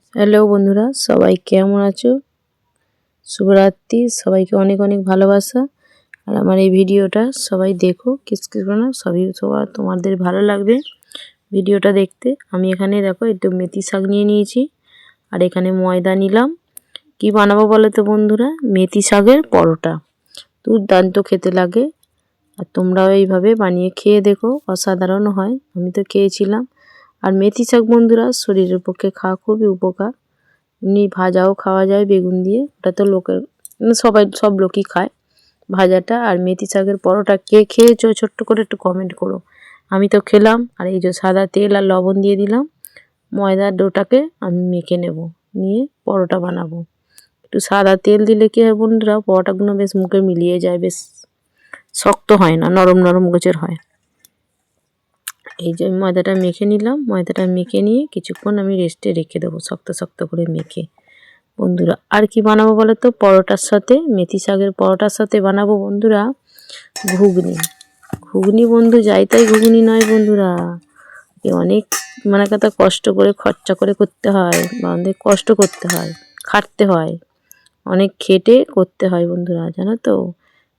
Hello বন্ধুরা, সবাই কেমন আছো? শুভরাত্রি। সবাইকে অনেক অনেক ভালোবাসা। আর আমার এই ভিডিওটা সবাই দেখো, কিস করো না, সবার তোমাদের ভালো লাগবে ভিডিওটা দেখতে। আমি এখানে দেখো একটু মেথি শাক নিয়ে নিয়েছি, আর এখানে ময়দা নিলাম। কি বানাবো বলো তো বন্ধুরা? মেথি শাকের পরোটা। দুর্দান্ত খেতে লাগে, আর তোমরাও এইভাবে বানিয়ে খেয়ে দেখো, অসাধারণ হয়। আমি তো খেয়েছিলাম। আর মেথি শাক বন্ধুরা শরীরের পক্ষে খাওয়া খুবই উপকার। এমনি ভাজাও খাওয়া যায় বেগুন দিয়ে, ওটা তো লোকের সব লোকই খায় ভাজাটা। আর মেথি শাকের পরোটা কে খেয়েছো ছোট্ট করে একটু কমেন্ট করো। আমি তো খেলাম। আর এই যে সাদা তেল আর লবণ দিয়ে দিলাম। ময়দার ডোটাকে আমি মেখে নেব, নিয়ে পরোটা বানাবো। একটু সাদা তেল দিলে কি হয় বন্ধুরা, পরোটাগুলো বেশ মুখে মিলিয়ে যায়, বেশ শক্ত হয় না, নরম নরম গোছের হয়। এই যে ময়দাটা মেখে নিলাম, ময়দাটা মেখে নিয়ে কিছুক্ষণ আমি রেস্টে রেখে দেবো, শক্ত শক্ত করে মেখে। বন্ধুরা আর কি বানাবো বলো তো পরোটার সাথে? মেথি শাকের পরোটার সাথে বানাবো বন্ধুরা ঘুগনি। ঘুগনি বন্ধু যাই তাই ঘুগনি নয় বন্ধুরা, এ অনেক কথা কষ্ট করে খরচা করে করতে হয়, বা অনেক কষ্ট করতে হয়, খাটতে হয়, অনেক খেটে করতে হয় বন্ধুরা, জানো তো।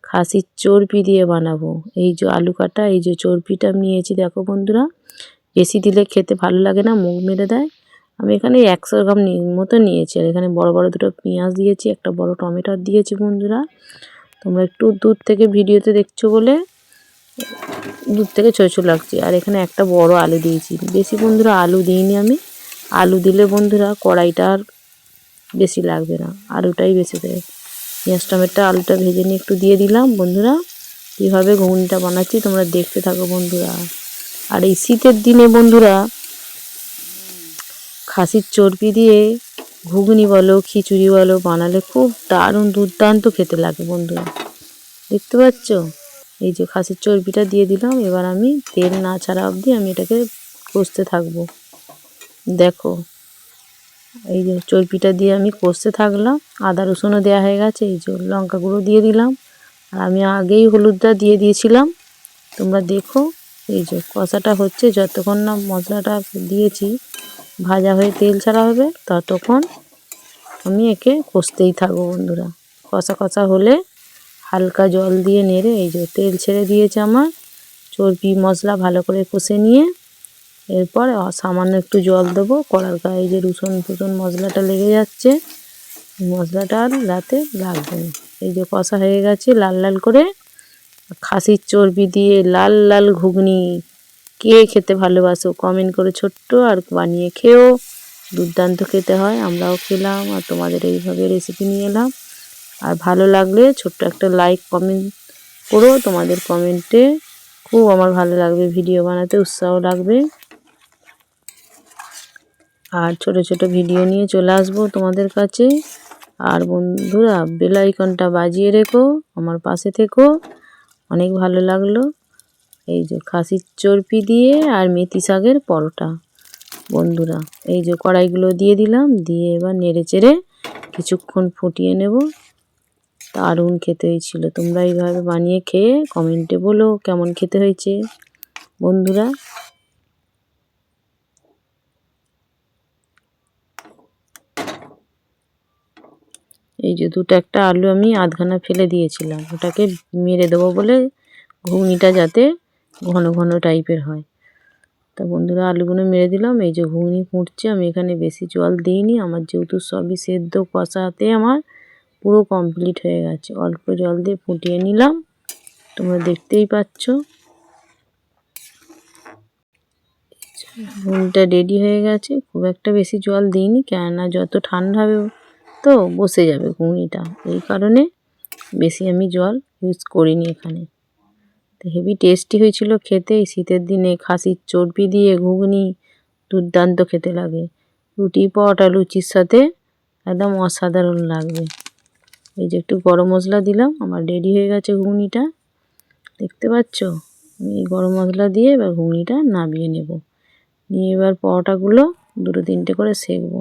খাসির চর্বি দিয়ে বানাবো। এই যে আলু কাটা, এই যে চর্বিটা নিয়েছি দেখো বন্ধুরা। বেশি দিলে খেতে ভালো লাগে না, মুখ মেরে দেয়। আমি এখানে 100 গ্রাম মতো নিয়েছি। আর এখানে বড় বড় দুটো পেঁয়াজ দিয়েছি, একটা বড় টমেটো দিয়েছি বন্ধুরা। তোমরা একটু দূর থেকে ভিডিওতে দেখছো বলে দূর থেকে ছোটো ছোটো লাগছে। আর এখানে একটা বড় আলু দিয়েছি, বেশি বন্ধুরা আলু দিইনি আমি। আলু দিলে বন্ধুরা কড়াইটা আর বেশি লাগবে না, আলুটাই বেশি দেয়। পেঁয়াজ টমেটো আলুটা ভেজে নিয়ে একটু দিয়ে দিলাম বন্ধুরা। কীভাবে ঘুগনিটা বানাচ্ছি তোমরা দেখতে থাকো বন্ধুরা। আর এই শীতের দিনে বন্ধুরা খাসির চর্বি দিয়ে ঘুগনি বলো খিচুড়ি বলো বানালে খুব দারুণ দুর্দান্ত খেতে লাগে বন্ধুরা। দেখতে পাচ্ছ? এই যে খাসির চর্বিটা দিয়ে দিলাম। এবার আমি তেল না ছাড়া অবধি আমি এটাকে কষতে থাকবো। দেখো এই যে চর্বিটা দিয়ে আমি কষতে থাকলাম। আদা রসুনও দেওয়া হয়ে গেছে। এই যে লঙ্কা গুঁড়ো দিয়ে দিলাম। আর আমি আগেই হলুদটা দিয়ে দিয়েছিলাম, তোমরা দেখো। এই যে কষাটা হচ্ছে, যতক্ষণ না মশলাটা দিয়েছি ভাজা হয়ে তেল ছাড়া হবে ততক্ষণ আমি একে কষতেই থাকবো বন্ধুরা। কষা কষা হলে হালকা জল দিয়ে নেড়ে, এই যে তেল ছেড়ে দিয়েছে আমার, চর্বি মশলা ভালো করে কষে নিয়ে এরপর সামান্য একটু জল দেবো। কড়ার গায়ে যে রসুন মশলাটা লেগে যাচ্ছে, মশলাটা আর রাতে লাগবে না। এই যে কষা হয়ে গেছে লাল লাল করে। খাসির চর্বি দিয়ে লাল লাল ঘুগনি কে খেতে ভালোবাসো কমেন্ট করে ছোট্ট, আর বানিয়ে খেও, দুর্দান্ত খেতে হয়। আমরাও খেলাম, আর তোমাদের এইভাবে রেসিপি নিয়ে এলাম। আর ভালো লাগলে ছোট্ট একটা লাইক কমেন্ট করো। তোমাদের কমেন্টে খুব আমার ভালো লাগবে, ভিডিও বানাতে উৎসাহ লাগবে। আর ছোট ছোট ভিডিও নিয়ে চলে আসবো তোমাদের কাছে। আর বন্ধুরা বেল আইকনটা বাজিয়ে রেখো, আমার পাশে থেকো। অনেক ভালো লাগলো। এই যে খাসির চর্বি দিয়ে আর মেথি শাকের পরোটা বন্ধুরা। এই যে কড়াইগুলো দিয়ে দিলাম, দিয়ে এবার নেড়ে চেড়ে কিছুক্ষণ ফুটিয়ে নেব। দারুণ খেতে হয়েছিল। তোমরা এইভাবে বানিয়ে খেয়ে কমেন্টে বলো কেমন খেতে হয়েছে বন্ধুরা। এই যে একটা আলু আমি আধখানা ফেলে দিয়েছিলাম, ওটাকে মেরে দেবো বলে, ঘুগনিটা যাতে ঘন ঘন টাইপের হয়। তা বন্ধুরা আলুগুলো মেরে দিলাম। এই যে ঘুগনি ফুটছে, আমি এখানে বেশি জল দিইনি, আমার যেহেতু সবই সেদ্ধ কষাতে আমার পুরো কমপ্লিট হয়ে গেছে। অল্প জল দিয়ে ফুটিয়ে নিলাম, তোমরা দেখতেই পাচ্ছ। ঘুগনিটা রেডি হয়ে গেছে। খুব একটা বেশি জল দিইনি, কেননা যত ঠান্ডা হবে তো বসে যাবে ঘুগনিটা, এই কারণে বেশি আমি জল ইউজ করিনি এখানে। তো হেভি টেস্টি হয়েছিল খেতে। এই শীতের দিনে খাসির চর্বি দিয়ে ঘুগনি দুর্দান্ত খেতে লাগে। রুটি পরোটা লুচির সাথে একদম অসাধারণ লাগবে। এই যে একটু গরম মশলা দিলাম, আমার রেডি হয়ে গেছে ঘুগনিটা। দেখতে পাচ্ছ? আমি এই গরম মশলা দিয়ে এবার ঘুগনিটা নামিয়ে নেব। নিয়ে এবার পরোটাগুলো দুটো তিনটে করে সেঁকবো।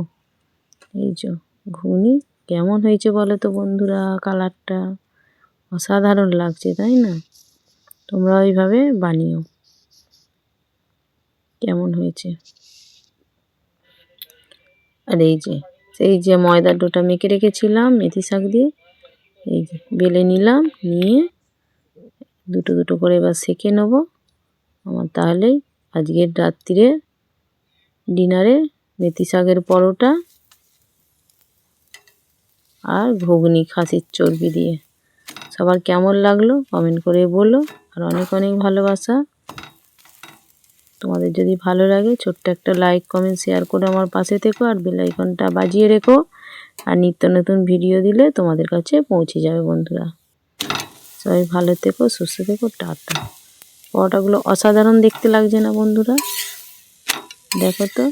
এই যে ঘুগনি কেমন হয়েছে বলো তো বন্ধুরা, কালারটা অসাধারণ লাগছে তাই না? তোমরা ওইভাবে বানিও। কেমন হয়েছে? আর এই যে ময়দার ডোটা মেখে রেখেছিলাম মেথি শাক দিয়ে, এই যে বেলে নিলাম, নিয়ে দুটো দুটো করে এবার সেঁকে নেবো। আমার তাহলেই আজকের রাত্রিরে ডিনারে মেথি শাকের পরোটা আর ঘুগনি খাসির চর্বি দিয়ে। সবার কেমন লাগলো কমেন্ট করে বলো। আর অনেক অনেক ভালোবাসা। তোমাদের যদি ভালো লাগে ছোট্ট একটা লাইক কমেন্ট শেয়ার করে আমার পাশে থেকো, আর বেল আইকনটা বাজিয়ে রেখো। আর নিত্য নতুন ভিডিও দিলে তোমাদের কাছে পৌঁছে যাবে বন্ধুরা। সবাই ভালো থেকো, সুস্থ থেকো, টাটা। পরোটাগুলো অসাধারণ দেখতে লাগছে না বন্ধুরা? দেখো তো।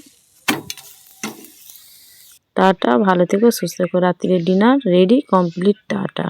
টাটা, ভালো থেকো, সুস্থ থেকো। রাত্রির ডিনার রেডি কমপ্লিট। টাটা।